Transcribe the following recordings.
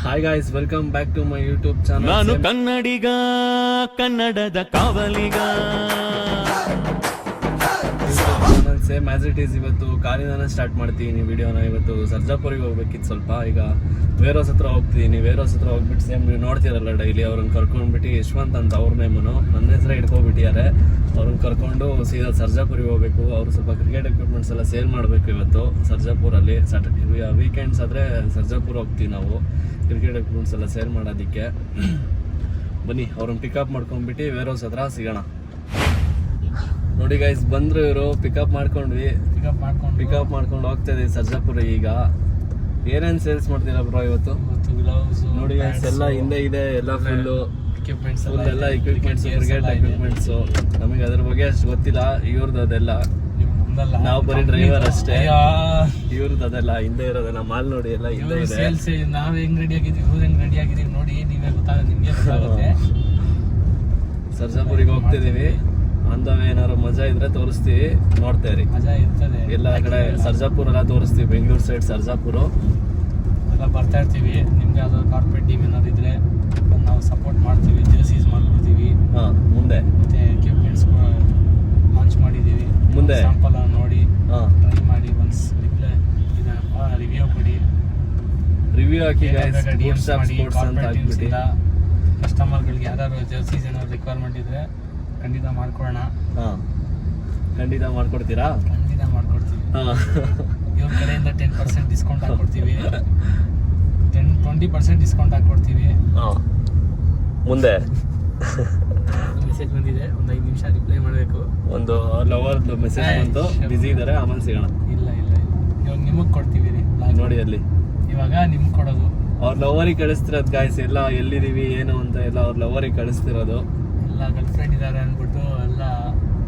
Hi guys, welcome back to my YouTube channel. ನಾನು ಕನ್ನಡಿಗ, ಕನ್ನಡದ ಕಾವಲಿಗ. Same as it is. ಇವತ್ತು ಕಾಲಿಂದಾನೆ ಸ್ಟಾರ್ಟ್ ಮಾಡ್ತೀನಿ ವಿಡಿಯೋನ. ಇವತ್ತು ಸರ್ಜಾಪುರಿಗೆ ಹೋಗ್ಬೇಕಿತ್ತು ಸ್ವಲ್ಪ. ಈಗ ವೇರ್ ಹೌಸ್ ಹತ್ರ ಹೋಗ್ತಿದ್ದೀನಿ. ವೇರ್ ಹೌಸ್ ಹತ್ರ ಹೋಗ್ಬಿಟ್ಟು ಸೇಮ್ ನೀವು ನೋಡ್ತೀರಲ್ಲ ಡೈಲಿ, ಅವ್ರನ್ನ ಕರ್ಕೊಂಡ್ಬಿಟ್ಟು ಯಶವಂತ್ ಅಂತ ಅವ್ರ ನೇಮನು ನನ್ನ ಹೆಸರೇ ಇಟ್ಕೊಬಿಟ್ಟಿದ್ದಾರೆ. ಅವ್ರನ್ನ ಕರ್ಕೊಂಡು ಸೀದಾ ಸರ್ಜಾಪುರಿಗೆ ಹೋಗ್ಬೇಕು. ಅವರು ಸ್ವಲ್ಪ ಕ್ರಿಕೆಟ್ ಎಕ್ವಿಪ್ಮೆಂಟ್ಸ್ ಎಲ್ಲ ಸೇಲ್ ಮಾಡಬೇಕು ಇವತ್ತು ಸರ್ಜಾಪುರಲ್ಲಿ. ವೀಕೆಂಡ್ಸ್ ಆದರೆ ಸರ್ಜಾಪುರ ಹೋಗ್ತೀವಿ ನಾವು ಕ್ರಿಕೆಟ್ ಎಕ್ವಿಪ್ಮೆಂಟ್ಸ್ ಎಲ್ಲ ಸೇಲ್ ಮಾಡೋದಕ್ಕೆ. ಬನ್ನಿ ಅವ್ರನ್ನ ಪಿಕಪ್ ಮಾಡ್ಕೊಂಡ್ಬಿಟ್ಟು ವೇರ್ ಹೌಸ್ ಹತ್ರ ಸಿಗೋಣ. ನೋಡಿ ಗೈಸ್, ಬಂದ್ರು ಇವರು. ಪಿಕಪ್ ಮಾಡ್ಕೊಂಡ್ವಿ. ಪಿಕಪ್ ಮಾಡ್ಕೊಂಡು ಹೋಗ್ತಾ ಇದೀವಿ ಸರ್ಜಾಪುರ. ಈಗ ಏನೇನ್ ಸೇಲ್ಸ್ ಮಾಡ್ತೀರಾ ಬ್ರೋ ಇವತ್ತು? ನೋಡಿ ಗೈಸ್, ಎಲ್ಲ ಹಿಂದೆ ಇದೆ, ಎಲ್ಲ ಫುಲ್ ಎಲ್ಲ ಎಕ್ವಿಪ್ಮೆಂಟ್ಸ್, ಕ್ರಿಕೆಟ್ ಎಕ್ವಿಪ್ಮೆಂಟ್ಸ್. ನಮಗೆ ಅದ್ರ ಬಗ್ಗೆ ಅಷ್ಟು ಗೊತ್ತಿಲ್ಲ. ಇವ್ರದ್ದು ಅದೆಲ್ಲ, ನಾವು ಬರೀ ಡ್ರೈವರ್ ಅಷ್ಟೇ. ಇವ್ರದ್ದು ಅದೆಲ್ಲ ಹಿಂದೆ ಇರೋದೆಲ್ಲ ಮಾಲ್ ನೋಡಿ, ಎಲ್ಲ ಹಿಂದೆ ಇದೆ. ನಾವ್ ಹೆಂಗ್ ರೆಡಿ ಆಗಿದೀವಿ, ಇವ್ರು ಹೆಂಗ್ ರೆಡಿ ಆಗಿದೀವಿ ನೋಡಿ, ನೀವೇ ನಿಮ್ಗೆ ಗೊತ್ತಾಗುತ್ತೆ. ಸರ್ಜಾಪುರಿಗೆ ಹೋಗ್ತಿದೀವಿ. ಅಂದವ ಏನಾದ್ರು ಮಜಾ ಇದ್ರೆ ತೋರಿಸ್ತೀವಿ, ನೋಡ್ತಾ ಇರಿ. ಮಜಾ ಇರ್ತದೆ. ಎಲ್ಲ ಕಡೆ ಸರ್ಜಾಪುರ ಎಲ್ಲ ತೋರಿಸ್ತೀವಿ. ಬೆಂಗಳೂರು ಸೈಡ್ ಸರ್ಜಾಪುರ ಎಲ್ಲ ಬರ್ತಾ ಇರ್ತೀವಿ. ನಿಮ್ಗೆ ಯಾವ್ದಾದ್ರು ಕಾರ್ಪೊರೇಟ್ ಟೀಮ್ ಏನಾದ್ರು ಇದ್ರೆ ನಾವು ಸಪೋರ್ಟ್ ಮಾಡ್ತೀವಿ. ಜರ್ಸೀಸ್ ಮಾಡ್ಕೊಡ್ತೀವಿ. ಮುಂದೆ ಮತ್ತೆ ಎಕ್ವಿಪ್ಮೆಂಟ್ಸ್ ಲಾಂಚ್ ಮಾಡಿದೀವಿ. ಮುಂದೆ ಸ್ಯಾಂಪಲ್ ನೋಡಿ ಟ್ರೈ ಮಾಡಿ ಒನ್ಸ್ ರಿವ್ಯೂ ಕೊಡಿ. ರಿವ್ಯೂ ಹಾಕಿ ಸ್ಪೋರ್ಟ್ಸ್ ಅಂತ ಹಾಕ್ಬಿಟ್ಟು. ಕಸ್ಟಮರ್ಗಳಿಗೆ ಯಾರು ಜರ್ಸೀಸ್ ಏನಾದ್ರು ರಿಕ್ವೈರ್ಮೆಂಟ್ ಇದ್ರೆ ಖಂಡಿತ ಮಾಡ್ಕೊಡೋಣ. ಖಂಡಿತ ಮಾಡ್ಕೊಡ್ತೀರಾ? ಖಂಡಿತ ಮಾಡ್ಕೊಡ್ತೀವಿ. ಇವ್ರ ಕಡೆಯಿಂದ 10% ಡಿಸ್ಕೌಂಟ್ ಹಾಕ್ಕೊಡ್ತೀವಿ. 20% ಡಿಸ್ಕೌಂಟ್ ಹಾಕ್ಕೊಡ್ತೀವಿ. ಮುಂದೆ ಮೆಸೇಜ್ ಬಂದಿದೆ, ಒಂದು 5 ನಿಮಿಷ ರಿಪ್ಲೈ ಮಾಡಬೇಕು. ಒಂದು ಲವರ್ದು ಮೆಸೇಜ್ ಬಂತು, ಬಿಸಿ ಇದ್ದಾರೆ, ಆಮೇಲೆ ಸಿಗೋಣ. ಇಲ್ಲ ಇವಾಗ ನಿಮಗೆ ಕೊಡ್ತೀವಿ ರೀ. ನೋಡಿ ಅಲ್ಲಿ ಇವಾಗ ನಿಮ್ಗೆ ಕೊಡೋದು. ಅವ್ರ ಲವರಿಗೆ ಕಳಿಸ್ತಿರೋದು ಗಾಯ್ಸ್. ಎಲ್ಲ ಎಲ್ಲಿದ್ದೀವಿ ಏನು ಅಂತ ಎಲ್ಲ ಅವ್ರ ಲವರಿಗೆ ಕಳಿಸ್ತಿರೋದು. ಎಲ್ಲ ಗರ್ಲ್ ಫ್ರೆಂಡ್ ಇದ್ದಾರೆ ಅಂದ್ಬಿಟ್ಟು ಎಲ್ಲ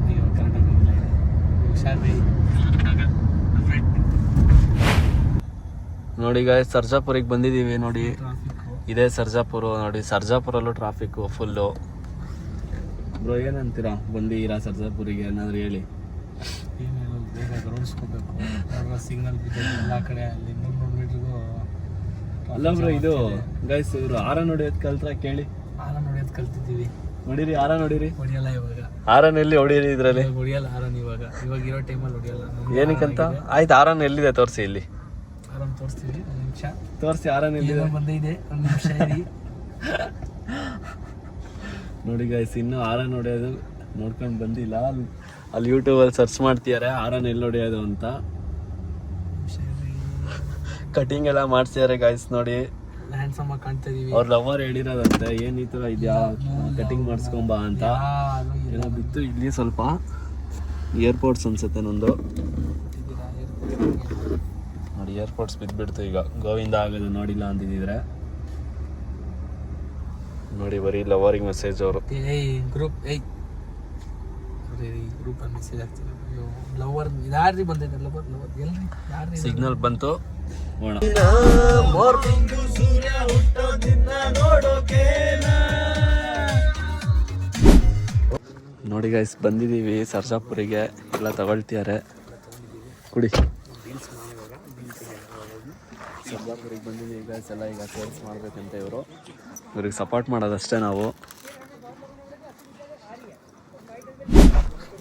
ನೀವು ಕರೆಕ್ಟಾಗಿ ಹುಷಾರಿ. ನೋಡಿ ಗಾಯ್ಸ್, ಸರ್ಜಾಪುರಿಗೆ ಬಂದಿದ್ದೀವಿ. ನೋಡಿ ಇದೇ ಸರ್ಜಾಪುರ. ನೋಡಿ ಸರ್ಜಾಪುರಲ್ಲೂ ಟ್ರಾಫಿಕ್ ಫುಲ್ಲು. ಬ್ರೋ ಏನಂತೀರಾ, ಬಂದಿದ್ದೀರಾ ಸರ್ಜಾಪುರಿಗೆ? ಏನಾದ್ರು ಹೇಳಿ. ಏನೇನು ಬೇಗ ರೋಡಿಸ್ಕೋಬೇಕು. ಸಿಗ್ನಲ್ ಬಿದ್ದರೆ ಎಲ್ಲ ಕಡೆ ಅಲ್ಲಿ 100 ಮೀಟ್ರಿಗೂ. ಅಲ್ಲ ಬ್ರೋ, ಇದು ಗೈಸ್ ಇವರು ಆರ ನೋಡಿಯೋದು ಕಲ್ತ್ರ ಕೇಳಿ. ಆರ ನೋಡಿಯೋದು ಕಲ್ತಿದ್ದೀವಿ. ನೋಡಿರಿ, ಆರ ನೋಡಿರಿ. ಹೊಡಿಯಲ್ಲ ಇವಾಗ. ಆರನ್ ಎಲ್ಲಿ ಹೊಡಿರಿ ಇದ್ರಲ್ಲಿ? ಹೊಡಿಯಲ್ಲ ಆರನ್ ಇವಾಗ ಇರೋ ಟೈಮಲ್ಲಿ ಹೊಡಿಯಲ್ಲ. ಏನಕ್ಕಂತ? ಆಯ್ತು, ಆರನ್ ಎಲ್ಲಿದೆ ತೋರಿಸಿ. ಇಲ್ಲಿ ಆರಾಮ್ ತೋರಿಸ್ತೀವಿ. 1 ನಿಮಿಷ ತೋರಿಸಿ, ಆರನ್ ಎಲ್ಲಿದೆ ಬಂದಿದೆ. 1 ನಿಮಿಷ ಇರಿ. ನೋಡಿ ಗೈಸ್, ಇನ್ನೂ ಆರನ್ ಹೊಡೆಯೋದು ನೋಡ್ಕೊಂಡು ಬಂದಿಲ್ಲ. ಅಲ್ಲಿ ಯೂಟ್ಯೂಬಲ್ಲಿ ಸರ್ಚ್ ಮಾಡ್ತಿದ್ದಾರೆ ಆರನ್ ಎಲ್ಲಿ ಹೊಡೆಯೋದು ಅಂತ. ಕಟಿಂಗ್ ಎಲ್ಲ ಮಾಡ್ತಿದ್ದಾರೆ ಗೈಸ್. ನೋಡಿ ಹ್ಯಾಂಡ್ಸಮ್ ಆಗಿ ಕಾಣ್ತಾ ಇದೀವಿ. ಅವ್ರ ಲವರ್ ಹೇಳಿರೋದಂತೆ, ಏನ್ ಈ ತರ ಇದ್ಯಾ ಕಟಿಂಗ್ ಮಾಡಿಸ್ಕೊಂಬ ಅಂತ. ಏನೋ ಬಿತ್ತು ಇಲ್ಲಿ ಸ್ವಲ್ಪ. ಏರ್ಪೋರ್ಟ್ಸ್ ಅನ್ಸುತ್ತೆ ನಂದು. ನೋಡಿ ಏರ್ಪೋರ್ಟ್ಸ್ ಬಿದ್ದುಬಿಡ್ತು. ಈಗ ಗೋವಿಂದ ಆಗೋದು ನೋಡಿಲ್ಲ ಅಂತಿದ್ರೆ. ನೋಡಿ ಬರೀ ಲವರಿಗೆ ಮೆಸೇಜ್ ಅವರು. ಗ್ರೂಪ್ ಗ್ರೂಪ್ ಅಲ್ಲಿ ಮೆಸೇಜ್ ಆಗ್ತಿದೆ. ಲವರ್ ಯಾರ್ರಿ ಬಂದಿದೆ? ಲವರ್ ಎಲ್ರಿ ಯಾರ್ರಿ? ಸಿಗ್ನಲ್ ಬಂತು. ನೋಡಿ ಗೈಸ್, ಬಂದಿದ್ದೀವಿ ಸರ್ಜಾಪುರಿಗೆ. ಎಲ್ಲ ತಗೊಳ್ತಿದ್ದಾರೆ. ಕುಡಿ. ಸರ್ಜಾಪುರಿಗೆ ಬಂದಿದ್ದೀವಿ ಗೈಸ್. ಎಲ್ಲ ಈಗ ಸೇಲ್ಸ್ ಮಾಡ್ಬೇಕಂತ ಇವ್ರಿಗೆ ಸಪೋರ್ಟ್ ಮಾಡೋದಷ್ಟೇ ನಾವು.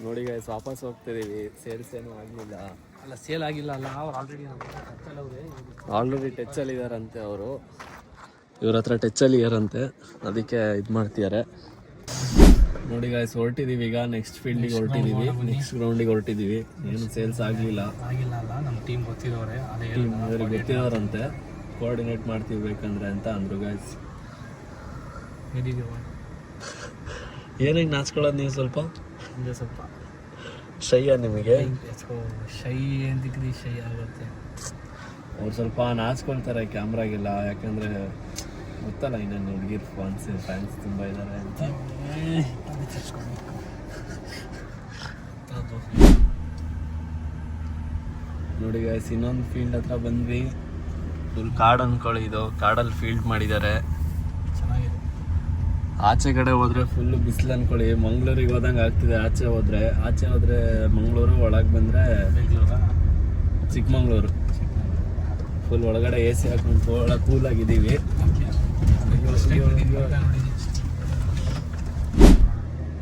ನೋಡಿ ಗೈಸ್, ವಾಪಸ್ ಹೋಗ್ತಿದ್ದೀವಿ. ಸೇಲ್ಸ್ ಏನೂ ಆಗಲಿಲ್ಲ. ಅಲ್ಲ, ಸೇಲ್ ಆಗಿಲ್ಲ ಅಲ್ಲ, ಅವ್ರು ಆಲ್ರೆಡಿ ಟಚ್ಚಲ್ಲಿ ಇದ್ದಾರಂತೆ ಅವರು. ಇವ್ರ ಹತ್ರ ಟಚ್ಚಲ್ಲಿ ಇದ್ದಾರಂತೆ, ಅದಕ್ಕೆ ಇದು ಮಾಡ್ತಿದ್ದಾರೆ. ನೋಡಿ ಗಾಯ್ಸ್, ಹೊರಟಿದ್ದೀವಿ ಈಗ. ನೆಕ್ಸ್ಟ್ ಫೀಲ್ಡಿಗೆ ಹೊರಟಿದ್ದೀವಿ, ನೆಕ್ಸ್ಟ್ ಗ್ರೌಂಡಿಗೆ ಹೊರಟಿದ್ದೀವಿ. ಏನು ಸೇಲ್ಸ್ ಆಗಲಿಲ್ಲ ಅಲ್ಲ. ನಮ್ಮ ಟೀಮ್ ಗೊತ್ತಿರೋರೆ, ಇವ್ರಿಗೆ ಗೊತ್ತಿರೋರಂತೆ. ಕೋಆರ್ಡಿನೇಟ್ ಮಾಡ್ತೀವಿ ಬೇಕಂದ್ರೆ ಅಂತ ಅಂದರು ಗಾಯ್ಸ್. ಏನಕ್ಕೆ ನಾಚ್ಕೊಳ್ಳೋದು ನೀವು? ಸ್ವಲ್ಪ ಶೈಯ ನಿಮಗೆ? ಶೈ ಎಂದಿಕ್ರಿ ಶೈ ಆಗುತ್ತೆ. ಅವ್ರು ಸ್ವಲ್ಪ ನಾಚ್ಕೊಳ್ತಾರೆ ಕ್ಯಾಮ್ರಾಗೆಲ್ಲ. ಯಾಕಂದರೆ ಗೊತ್ತಲ್ಲ, ಇನ್ನೊಂದು ಹುಡುಗಿರ್ ಫ್ಯಾನ್ಸ್ ತುಂಬ ಇದ್ದಾರೆ ಅಂತ. ನೋಡಿ ಗೈಸ್, ಇನ್ನೊಂದು ಫೀಲ್ಡ್ ಹತ್ರ ಬಂದ್ವಿ. ಫುಲ್ ಕಾಡು ಅನ್ಕೊಳ್ಳಿ. ಇದು ಕಾಡಲ್ಲಿ ಫೀಲ್ಡ್ ಮಾಡಿದ್ದಾರೆ, ಚೆನ್ನಾಗಿದೆ. ಆಚೆ ಕಡೆ ಹೋದ್ರೆ ಫುಲ್ ಬಿಸಿಲು ಅನ್ಕೊಳ್ಳಿ. ಮಂಗ್ಳೂರಿಗೆ ಹೋದಂಗೆ ಆಗ್ತಿದೆ. ಆಚೆ ಹೋದ್ರೆ ಮಂಗಳೂರು, ಒಳಗೆ ಬಂದರೆ ಚಿಕ್ಕಮಂಗ್ಳೂರು. ಫುಲ್ ಒಳಗಡೆ AC ಹಾಕೊಂಡು ಒಳಗೆ ಕೂಲಾಗಿದ್ದೀವಿ.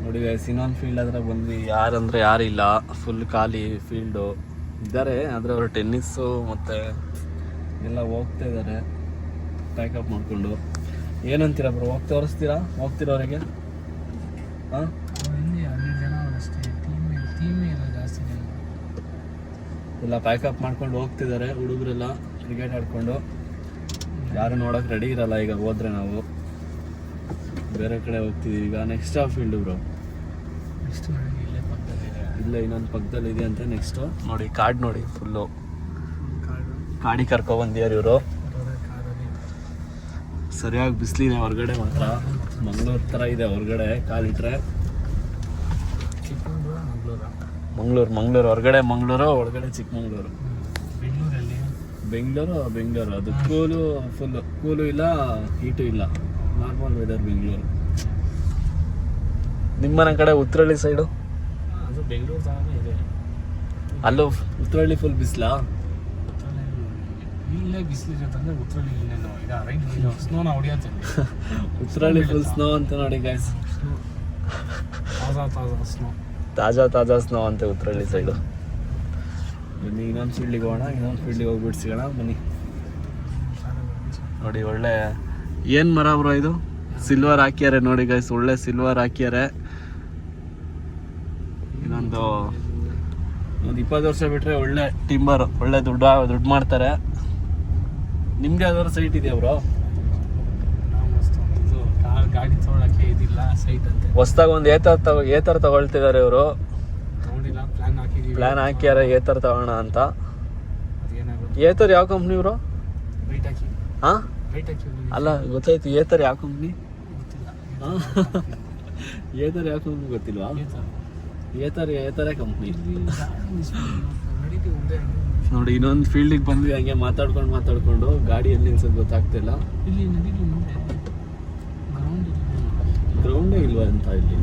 ನೋಡಿ ಗೈಸ್ ಇನ್ನೊಂದು ಫೀಲ್ಡ್ ಹತ್ರ ಬಂದ್ವಿ. ಯಾರಂದ್ರೆ ಯಾರಿಲ್ಲ, ಫುಲ್ ಖಾಲಿ ಫೀಲ್ಡು ಇದ್ದಾರೆ. ಆದರೆ ಅವರು ಟೆನ್ನಿಸ್ಸು ಮತ್ತು ಎಲ್ಲ ಹೋಗ್ತಾ ಇದ್ದಾರೆ ಪ್ಯಾಕಪ್ ಮಾಡಿಕೊಂಡು. ಏನಂತೀರ ಬ್ರೋ, ಹೋಗಿ ತೋರಿಸ್ತೀರಾ ಹೋಗ್ತಿರೋರಿಗೆ? ಹಾಂ, 12 ಜನ ಅಷ್ಟೇ, ಟೀಮೇ ಇಲ್ಲ ಜಾಸ್ತಿ ಜನ. ಎಲ್ಲ ಪ್ಯಾಕಪ್ ಮಾಡ್ಕೊಂಡು ಹೋಗ್ತಿದ್ದಾರೆ ಹುಡುಗರೆಲ್ಲ ಕ್ರಿಕೆಟ್ ಆಡ್ಕೊಂಡು. ಯಾರು ನೋಡೋಕೆ ರೆಡಿ ಇರಲ್ಲ ಈಗ. ಹೋದರೆ ನಾವು ಬೇರೆ ಕಡೆ ಹೋಗ್ತಿದ್ದೀವಿ ಈಗ. ನೆಕ್ಸ್ಟ್ ಆ ಫೀಲ್ಡು ಬ್ರೋ, ನೆಕ್ಸ್ಟ್ ಇಲ್ಲೇ ಪಕ್ಕದಲ್ಲಿದೆ. ಇಲ್ಲೇ ಇನ್ನೊಂದು ಪಕ್ಕದಲ್ಲಿ ಇದೆ ಅಂತ. ನೆಕ್ಸ್ಟು ನೋಡಿ ಕಾಡು ನೋಡಿ, ಫುಲ್ಲು ಕಾಡಿ ಕರ್ಕೊಬಂದಿದ್ದಾರೆ ಇವರು. ಸರಿಯಾಗಿ ಬಿಸಿಲಿದೆ ಹೊರಗಡೆ ಮಾತ್ರ. ಮಂಗಳೂರು ಥರ ಇದೆ ಹೊರಗಡೆ ಕಾಲಿಟ್ರೆ. ಮಂಗಳೂರು ಹೊರಗಡೆ ಮಂಗಳೂರು, ಒಳಗಡೆ ಚಿಕ್ಕಮಂಗ್ಳೂರು. ಬೆಂಗಳೂರು ಅದು ಕೂಲು ಇಲ್ಲ, ಹೀಟು ಇಲ್ಲ, ನಾರ್ಮಲ್ ವೆದರ್ ಬೆಂಗಳೂರು. ನಿಮ್ಮನೆ ಕಡೆ ಉತ್ತರಳ್ಳಿ ಸೈಡು? ಅದು ಬೆಂಗಳೂರು ಥರನೇ ಇದೆ. ಅಲ್ಲೂ ಉತ್ತರಳ್ಳಿ ಫುಲ್ ಬಿಸಿಲಾ? ಇಲ್ಲೇ ಬಿಸಿಲಿರುತ್ತಂದ್ರೆ ಉತ್ತರಳ್ಳಿ ಇಲ್ಲೇನೋ ಈಗ ರೈಟ್ ಸ್ನೋನ ಹೊಡಿಯತ್ತೆ. ಉತ್ತರಳ್ಳಿ ಫುಲ್ ಸ್ನೋ ಅಂತ ನೋಡಿ ಗೈಸ್. ಸ್ನೋ ತಾಜಾ ಸ್ನೋ ಅಂತೆ ಉತ್ತರಳ್ಳಿ ಸೈಡು. ಬನ್ನಿ ಇನ್ನೊಂದು ಫೀಲ್ಡಿಗೆ ಹೋಗೋಣ, ಇನ್ನೊಂದು ಫೀಲ್ಡಿಗೆ ಹೋಗ್ಬಿಟ್ಟು ಸಿಗೋಣ ಬನ್ನಿ. ನೋಡಿ ಒಳ್ಳೆ ಏನು ಮರ ಬ್ರೋ ಇದು? ಸಿಲ್ವರ್ ಹಾಕ್ಯಾರೆ ನೋಡಿ ಗೈಸ್, ಒಳ್ಳೆ ಸಿಲ್ವರ್ ಹಾಕ್ಯಾರೆ. ಇನ್ನೊಂದು 20 ವರ್ಷ ಬಿಟ್ಟರೆ ಒಳ್ಳೆ ಟಿಂಬರ್, ಒಳ್ಳೆ ದುಡ್ಡು ಮಾಡ್ತಾರೆ. ನಿಮ್ಗೆ ಯಾವ್ದಾದ್ರು ಸೈಟ್ ಇದೆಯಾ ಬ್ರೋ? ಇದು ಗಾಡಿ ತೊಗೊಳಕ್ಕೆ ಇದಿಲ್ಲ ಸೈಟ್ ಅಂತೆ. ಹೊಸ್ದಾಗ ಒಂದು ಏತರ್ ತಗೊಳ್ತಿದ್ದಾರೆ ಇವರು. ತಗೊಂಡಿಲ್ಲ, ಪ್ಲಾನ್ ಹಾಕ್ಯಾರ ಏತರ್ ತಗೋಣ ಅಂತ. ಅದೇನಾಗುತ್ತೆ ಏತರ್ ಯಾವ ಕಂಪ್ನಿ ಬ್ರೋ? ರೈಟ್ ಹಾಕಿ ಹಾಂ ರೈಟ್ ಹಾಕಿ ಅಲ್ಲ ಗೊತ್ತಾಯ್ತು. ಏತರ್ ಯಾವ ಕಂಪ್ನಿ? ಗೊತ್ತಿಲ್ಲ. ಏತರ್ ಯಾವ ಕಂಪ್ನಿ ಗೊತ್ತಿಲ್ವಾ? ಏತರೇ ಕಂಪ್ನಿ. ನಡೀತೀವಿ ಒಂದೇ. ನೋಡಿ ಇನ್ನೊಂದು ಫೀಲ್ಡಿಗೆ ಬಂದ್ವಿ. ಹಂಗೆ ಮಾತಾಡ್ಕೊಂಡು ಗಾಡಿ ಎಲ್ಲಿ ನಿಲ್ಸೋದು ಗೊತ್ತಾಗ್ತಿಲ್ಲ. ಇಲ್ಲಿ ನಡೀತೀವಿ ಮುಂದೆ ಗ್ರೌಂಡೇ ಇಲ್ವಾ ಅಂತ ಇಲ್ಲಿ?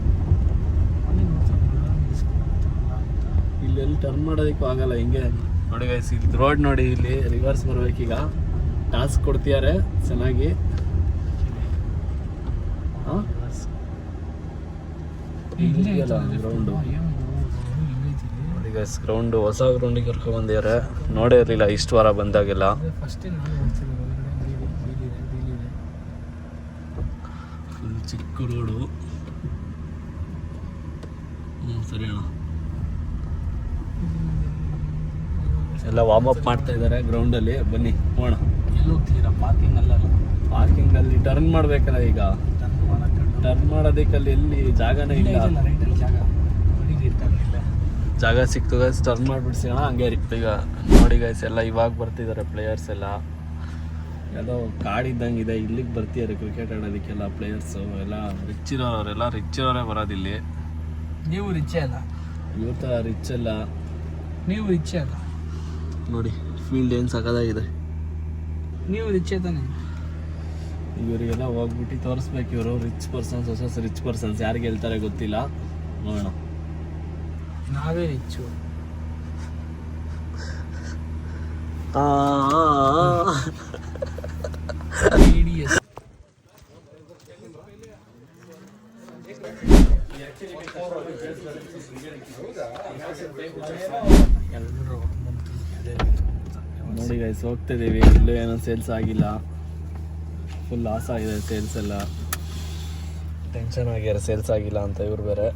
ಇಲ್ಲೆಲ್ಲಿ ಟರ್ನ್ ಮಾಡೋದಕ್ಕೂ ಆಗಲ್ಲ ಹಿಂಗೆ. ನೋಡಿ ಗೈಸ್ ಇದು ರೋಡ್ ನೋಡಿ, ಇಲ್ಲಿ ರಿವರ್ಸ್ ಬರ್ಬೇಕೀಗ. ಟಾಸ್ಕ್ ಕೊಡ್ತಿದ್ದಾರೆ ಚೆನ್ನಾಗಿ. ಹಾಂ ಗ್ರೌಂಡು ನೋಡಿ ಗೈಸ್, ಗ್ರೌಂಡು ಹೊಸ ಗ್ರೌಂಡಿಗೆ ಕರ್ಕೊಂಡ್ಬಂದಿದ್ದಾರೆ. ನೋಡೇ ಇರಲಿಲ್ಲ ಇಷ್ಟು ವಾರ ಬಂದಾಗೆಲ್ಲ. ಫುಲ್ ಚಿಕ್ಕ ರೋಡು. ಸರಿ ಅಣ್ಣ. ಎಲ್ಲ ವಾರ್ಮ್ ಅಪ್ ಮಾಡ್ತಾ ಇದ್ದಾರೆ ಗ್ರೌಂಡಲ್ಲಿ. ಬನ್ನಿ ಹೋಗೋಣ. ಎಲ್ಲಿ ಹೋಗ್ತೀರಾ? ಪಾರ್ಕಿಂಗಲ್ಲಿ ಟರ್ನ್ ಮಾಡಬೇಕಲ್ಲ ಈಗ. ಟರ್ನ್ ಮಾಡೋದಕ್ಕಲ್ಲಿ ಎಲ್ಲಿ ಜಾಗನೇ ಇಲ್ಲ. ಜಾಗ ಸಿಕ್ತು ಗೈಸ್, ಟರ್ನ್ ಮಾಡಿಬಿಡ್ಸಿಗೋಣ. ಹಂಗೆ ಈಗ ನೋಡಿ ಗೈಸ್, ಎಲ್ಲ ಇವಾಗ ಬರ್ತಿದ್ದಾರೆ ಪ್ಲೇಯರ್ಸ್ ಎಲ್ಲ. ಯಾವುದೋ ಕಾಡಿದ್ದಂಗೆ ಇದೆ. ಇಲ್ಲಿಗೆ ಬರ್ತಿದ್ದಾರೆ ಕ್ರಿಕೆಟ್ ಆಡೋದಕ್ಕೆಲ್ಲ ಪ್ಲೇಯರ್ಸು ಎಲ್ಲ. ರಿಚ್ ಇರೋರೇ ಬರೋದಿಲ್ಲಿ. ನೀವು ರಿಚ್ಚೇ ಅಲ್ಲ, ಇವ್ರ ಥರ ರಿಚ್ ಅಲ್ಲ. ನೀವು ರಿಚ್ಚೇ ಅಲ್ಲ. ನೋಡಿ ಫೀಲ್ಡ್ ಏನು ಸಖತ್ತಾಗಿದೆ. ನೀವು ರಿಚ್ಚೇ ತಾನೆ. ಇವರಿಗೆಲ್ಲ ಹೋಗ್ಬಿಟ್ಟು ತೋರಿಸ್ಬೇಕು. ಇವರು ರಿಚ್ ಪರ್ಸನ್ಸ್, ಹೊಸ ರಿಚ್ ಪರ್ಸನ್ಸ್ ಯಾರಿಗೆ ಹೇಳ್ತಾರೆ ಗೊತ್ತಿಲ್ಲ. ನೋಡೋಣ. ನಾವೇ ರಿಚ್ಚು. ನೋಡಿ ಗೈಸ್ ಹೋಗ್ತಿದ್ದೀವಿ. ಇಲ್ಲೂ ಏನೋ ಸೇಲ್ಸ್ ಆಗಿಲ್ಲ. ಫುಲ್ ಲಾಸ್ ಆಗಿದೆ ಸೇಲ್ಸ್ ಎಲ್ಲ. ಟೆನ್ಷನ್ ಆಗ್ಯಾರ ಸೇಲ್ಸ್ ಆಗಿಲ್ಲ ಅಂತ ಇವ್ರು ಬೇರೆ.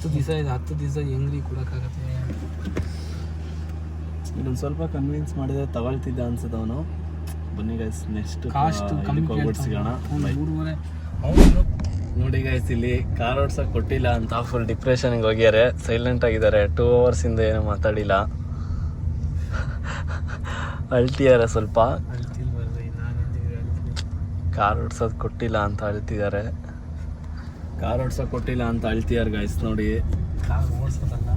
10 ದಿವಸ ಹೆಂಗ್ರಿ ಕೊಡೋಕ್ಕಾಗತ್ತೆ? ಇನ್ನೊಂದು ಸ್ವಲ್ಪ ಕನ್ವಿನ್ಸ್ ಮಾಡಿದ್ರೆ ತಗೊಳ್ತಿದ್ದ ಅನ್ಸುತ್ತೆ ಅವನು. ಬನ್ನಿ ಗೈಸ್ ನೆಕ್ಸ್ಟ್ ಹೋಗ್ಬಿಟ್ಟು ಸಿಗೋಣ. ನೋಡಿ ಗೈಸ್ ಇಲ್ಲಿ ಕಾರ್ ಓಡ್ಸೋಕೆ ಕೊಟ್ಟಿಲ್ಲ ಅಂತ ಫುಲ್ ಡಿಪ್ರೆಷನ್ಗೆ ಹೋಗ್ಯಾರೆ. ಸೈಲೆಂಟ್ ಆಗಿದ್ದಾರೆ. 2 hours ಇಂದ ಏನೂ ಮಾತಾಡಿಲ್ಲ. ಅಳ್ತಿದ್ದಾರೆ ಸ್ವಲ್ಪ. ಕಾರ್ ಓಡ್ಸೋದು ಕೊಟ್ಟಿಲ್ಲ ಅಂತ ಅಳ್ತಿದ್ದಾರೆ. ಗೈಸ್ ನೋಡಿ. ಕಾರ್ ಓಡಿಸೋದಲ್ಲ,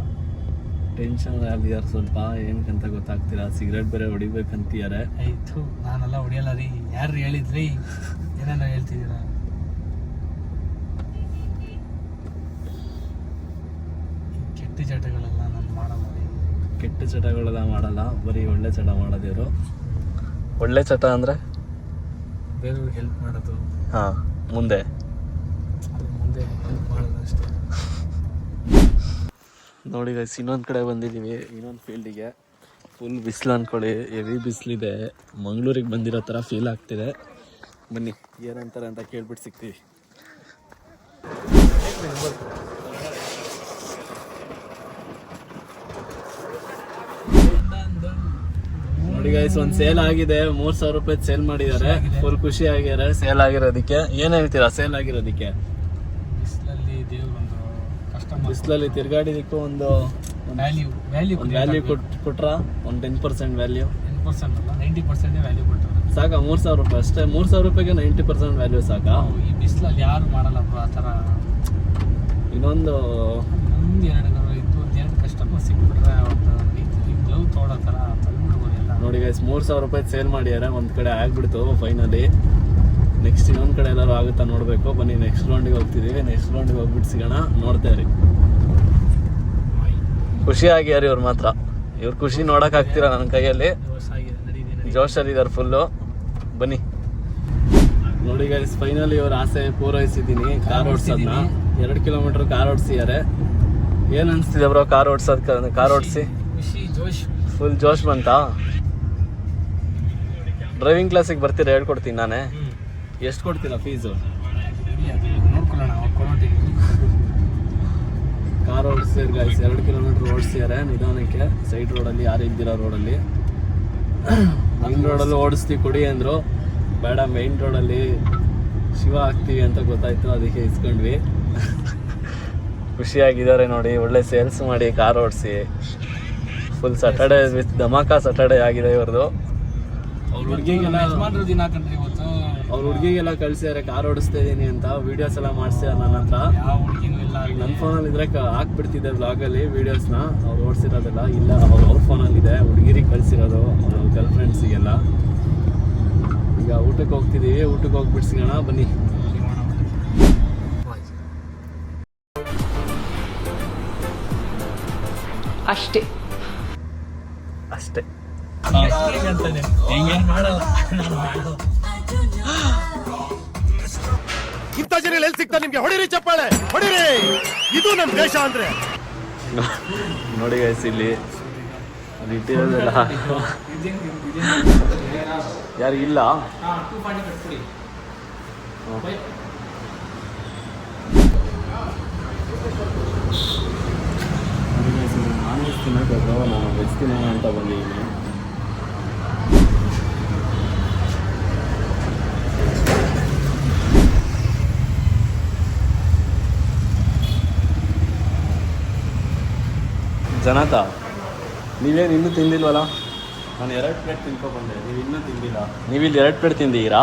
ಟೆನ್ಷನ್ ಆಗಿದ್ದಾರೆ ಸ್ವಲ್ಪ. ಏನಕ್ಕಂತ ಗೊತ್ತಾಗ್ತಿಲ್ಲ. ಸಿಗರೇಟ್ ಬೇರೆ ಹೊಡಿಬೇಕಂತಿದ್ದಾರೆ. ಆಯ್ತು, ನಾನೆಲ್ಲ ಹೊಡಿಯಲ್ಲ ರೀ. ಯಾರು ಹೇಳಿದ್ರಿ? ಏನೇನೋ ಹೇಳ್ತಿದ್ದೀರಾ? ಕೆಟ್ಟ ಚಟಗಳೆಲ್ಲ ನಾನು ಮಾಡಲ್ಲ ರೀ. ಕೆಟ್ಟ ಚಟಗಳೆಲ್ಲ ಮಾಡಲ್ಲ, ಬರೀ ಒಳ್ಳೆ ಚಟ ಮಾಡೋದಿವರು. ಒಳ್ಳೆ ಚಟ ಅಂದರೆ ಬೇರೆಯವ್ರಿಗೆ ಹೆಲ್ಪ್ ಮಾಡೋದು, ಹಾಂ ಮುಂದೆ ಅದು ಮುಂದೆ ಹೆಲ್ಪ್ ಮಾಡೋದು ಅಷ್ಟೇ. ನೋಡಿ ಗೈಸ್ ಇನ್ನೊಂದು ಕಡೆ ಬಂದಿದ್ದೀವಿ, ಇನ್ನೊಂದು ಫೀಲ್ಡಿಗೆ. ಫುಲ್ ಬಿಸಿಲು ಅಂದ್ಕೊಳ್ಳಿ, ಹೆವಿ ಬಿಸಿಲಿದೆ. ಮಂಗ್ಳೂರಿಗೆ ಬಂದಿರೋ ಥರ ಫೀಲ್ ಆಗ್ತಿದೆ. ಬನ್ನಿ ಏನಂತಾರೆ ಅಂತ ಕೇಳ್ಬಿಟ್ಟು ಸಿಗ್ತೀವಿ. ನೋಡಿ ಗೈಸ್ ಒಂದು ಸೇಲ್ ಆಗಿದೆ, 3,000 ರೂಪಾಯಿ ಸೇಲ್ ಮಾಡಿದ್ದಾರೆ. ಫುಲ್ ಖುಷಿ ಆಗಿದ್ದಾರೆ ಸೇಲ್ ಆಗಿರೋದಕ್ಕೆ. ಏನು ಹೇಳ್ತೀರಾ ಸೇಲ್ ಆಗಿರೋದಕ್ಕೆ? ಬಿಸಿಲಲ್ಲಿ ದೇವ್ರೊಂದು ಕಸ್ಟಮರ್ ಬಿಸಿಲಲ್ಲಿ ತಿರ್ಗಾಡಿದಕ್ಕೂ ಒಂದು ವ್ಯಾಲ್ಯೂ ಕೊಟ್ರ ಒಂದು 10% ವ್ಯಾಲ್ಯೂ. 10% ಅಲ್ಲ 90% ವ್ಯಾಲ್ಯೂ ಕೊಟ್ಟರು. ಸಾಕಾ 3,000 ರೂಪಾಯಿ ಅಷ್ಟೇ? 3,000 ರೂಪಾಯಿಗೆ 90% ವ್ಯಾಲ್ಯೂ ಸಾಕಾ? ಈ ಬಿಸಿಲಲ್ಲಿ ಯಾರು ಮಾಡಲ್ಲ ಬ್ರೋ ಆ ಥರ. ಇನ್ನೊಂದು ಎರಡು ಕಸ್ಟಮರ್ ಸಿಕ್ಬಿಟ್ರೆ ಒಂದು ಗ್ಲೌ ತೊಗೊಳೋ ಥರ ತಂದ್ಬಿಡ್ಬೋದು ಎಲ್ಲ. ನೋಡಿ ಗೈಸ್ 3,000 ರೂಪಾಯಿ ಸೇಲ್ ಮಾಡಿದ್ದಾರೆ. ಒಂದು ಕಡೆ ಆಗ್ಬಿಡ್ತು ಫೈನಲಿ. ನೆಕ್ಸ್ಟ್ ಇನ್ನೊಂದು ಕಡೆ ಎಲ್ಲರೂ ಆಗುತ್ತಾ ನೋಡಬೇಕು. ಬನ್ನಿ ನೆಕ್ಸ್ಟ್ ರೌಂಡಿಗೆ ಹೋಗ್ತಿದ್ದೀವಿ. ನೆಕ್ಸ್ಟ್ ರೌಂಡಿಗೆ ಹೋಗ್ಬಿಟ್ಟು ಸಿಗೋಣ. ನೋಡ್ತಾ ಇರಿ. ಖುಷಿ ಆಗ್ಯಾರ ಇವ್ರು ಮಾತ್ರ. ಇವ್ರ ಖುಷಿ ನೋಡಕ್ ಆಗ್ತೀರಾ ನನ್ನ ಕೈಯಲ್ಲಿ. ಜೋಶಲ್ಲಿದ್ದಾರೆ ಫುಲ್ಲು. ಬನ್ನಿ ನೋಡಿ ಗೈಸ್ ಫೈನಲಿ ಇವ್ರ ಆಸೆ ಪೂರೈಸಿದ್ದೀನಿ. ಕಾರ್ ಓಡಿಸೋದನ್ನ 2 ಕಿಲೋಮೀಟರ್ ಕಾರ್ ಓಡಿಸಿದ್ದಾರೆ. ಏನು ಅನಿಸ್ತಿದೆ ಬ್ರೋ ಕಾರ್ ಓಡಿಸೋದು? ಕಾರ್ ಓಡಿಸಿ ಫುಲ್ ಜೋಶ್ ಬಂತಾ? ಡ್ರೈವಿಂಗ್ ಕ್ಲಾಸಿಗೆ ಬರ್ತೀರಾ? ಹೇಳ್ಕೊಡ್ತೀನಿ ನಾನೇ. ಎಷ್ಟು ಕೊಡ್ತೀರಾ ಫೀಸು? ನೋಡ್ಕೊಳ್ಳೋಣ. ಕಾರ್ ಓಡಿಸ್ತಾರೆ ಗೈಸ್, 2 ಕಿಲೋಮೀಟರ್ ಓಡಿಸ್ತಿದ್ದಾರೆ ನಿಧಾನಕ್ಕೆ. ಸೈಡ್ ರೋಡಲ್ಲಿ, ಯಾರು ಇಲ್ದಿರೋ ರೋಡಲ್ಲಿ. ಮೈನ್ ರೋಡಲ್ಲಿ ಓಡಿಸ್ತೀವಿ ಕೊಡಿ ಅಂದರು. ಬೇಡ ಮೈನ್ ರೋಡಲ್ಲಿ ಶಿವ ಆಗ್ತೀವಿ ಅಂತ ಗೊತ್ತಾಯ್ತು, ಅದಕ್ಕೆ ಇಸ್ಕೊಂಡ್ವಿ. ಖುಷಿಯಾಗಿದ್ದಾರೆ ನೋಡಿ. ಒಳ್ಳೆ ಸೇಲ್ಸ್ ಮಾಡಿ ಕಾರ್ ಓಡಿಸಿ full Saturday with dhamaka Saturday ಆಗಿದೆ ಇವ್ರದ್ದು. ಅವ್ರ ಹುಡುಗಿಗೆಲ್ಲ ದಿನ ಕಂಡ್ರಿ ಇವತ್ತು. ಅವ್ರ ಹುಡುಗಿಗೆಲ್ಲ ಕಳ್ಸಿದ್ದಾರೆ ಕಾರ್ ಓಡಿಸ್ತಾ ಇದೀನಿ ಅಂತ. ವೀಡಿಯೋಸ್ ಎಲ್ಲ ಮಾಡಿಸ್ಯಾರ ನನ್ನ ಹತ್ರ. ಯಾವ ಹುಡುಗಿನೂ ಇಲ್ಲ. ನನ್ನ ಫೋನಲ್ಲಿ ಇದ್ರೆ ಹಾಕ್ಬಿಡ್ತಿದ್ದೆ ವ್ಲಾಗಲ್ಲಿ ವೀಡಿಯೋಸ್ನ. ಅವ್ರು ಓಡಿಸಿರೋದಿಲ್ಲ. ಇಲ್ಲ ಅವ್ರ ಫೋನಲ್ಲಿದೆ. ಹುಡುಗಿರಿಗೆ ಕಳಿಸಿರೋದು ಅವ್ರ ಗರ್ಲ್ ಫ್ರೆಂಡ್ಸಿಗೆಲ್ಲ. ಈಗ ಊಟಕ್ಕೆ ಹೋಗ್ತಿದ್ದೀವಿ. ಊಟಕ್ಕೆ ಹೋಗ್ಬಿಟ್ಟು ಸಿಗೋಣ ಬನ್ನಿ. ಅಷ್ಟೇ ಅಷ್ಟೇ ಇಂಥ ಜನ ಎಲ್ಲಿ ಸಿಗ್ತಾರೆ ನಿಮ್ಗೆ? ಹೊಡಿರಿ ಚಪ್ಪಾಳೆ, ಹೊಡಿರಿ. ಇದು ನಮ್ ದೇಶ ಅಂದ್ರೆ. ನೋಡಿ ಗೈಸ್ ಇಲ್ಲಿ ಇಟ್ಟಿರೋದೆಲ್ಲ ಯಾರಿಗಿಲ್ಲ. ನಾನ್ ವೆಜ್ ತಿನ್ನೋಕೆ ನಾನು ವೆಜ್ ತಿನ್ನೋಣ ಅಂತ ಬಂದಿದ್ದೀನಿ. ಜನತಾ ನೀವೇನು ಇನ್ನೂ ತಿಂದಿಲ್ವಲ್ಲ? ನಾನು 2 ಪ್ಲೇಟ್ ತಿನ್ಕೊಬಂದೆ, ನೀವು ಇನ್ನೂ ತಿಂದಿಲ್ಲ. ನೀವಿಲ್ಲಿ 2 ಪ್ಲೇಟ್ ತಿಂದಿದ್ದೀರಾ?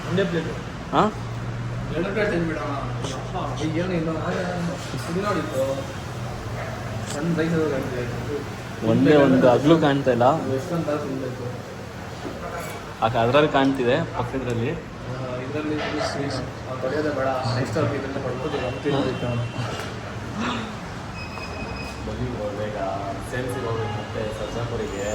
ಒಂದೇ ಪ್ಲೇಟ್. ಹಾಂ 2 ಪ್ಲೇಟ್ ತಿಂದ್ಬಿಡೋಣ. ಈಗೇನು ಇಲ್ಲ ನೋಡಿತ್ತು ಸಣ್ಣ ರೈಸ್ ಒಂದೇ ಒಂದು ಅಗ್ಲು ಕಾಣ್ತಾ ಇಲ್ಲ. ಎಷ್ಟೊಂದು ತಿನ್ಬೇಕು. ಅದರಲ್ಲಿ ಕಾಣ್ತಿದೆ ಪಕ್ಕದಲ್ಲಿ. ಇದರಲ್ಲಿ ಪಡೆಯೋದೇ ಬೇಡ. ನೆಕ್ಸ್ಟ್ ಅವ್ರಿಗೆ ಇದನ್ನು ಪಡ್ಬೋದು. ಬನ್ನಿ ಬೇಗ ಸೇಲ್ಸಿಗೆ ಹೋಗ್ಬೇಕು ಮತ್ತೆ ಸರ್ಜಾಪುರಿಗೆ.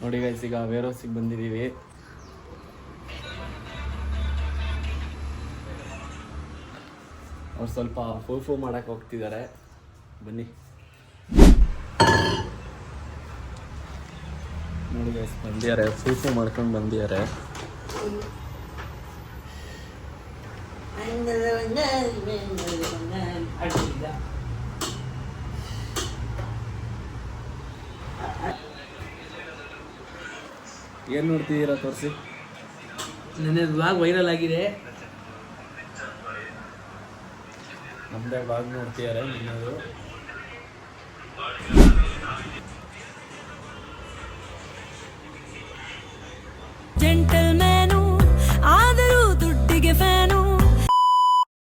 ನೋಡಿ ಗೈಸ್ ಈಗ ವೇರ್ಹೌಸಿಗೆ ಬಂದಿದ್ದೀವಿ. ಅವ್ರು ಸ್ವಲ್ಪ ಫೂ ಮಾಡಕ್ಕೆ ಹೋಗ್ತಿದ್ದಾರೆ. ಬನ್ನಿ ನೋಡಿ ಗೈಸ್ ಬಂದಿದ್ದಾರೆ. ಫೂ ಮಾಡ್ಕೊಂಡು ಬಂದಿದ್ದಾರೆ. ಏನು ನೋಡ್ತಿದ್ದೀರಾ ತೋರಿಸಿ. ನೆನ್ನೆ ವ್ಲಾಗ್ ವೈರಲ್ ಆಗಿದೆ. ನಮ್ಮದೇ ವ್ಲಾಗ್ ನೋಡ್ತಿದ್ದಾರೆ ನಿನ್ನದು.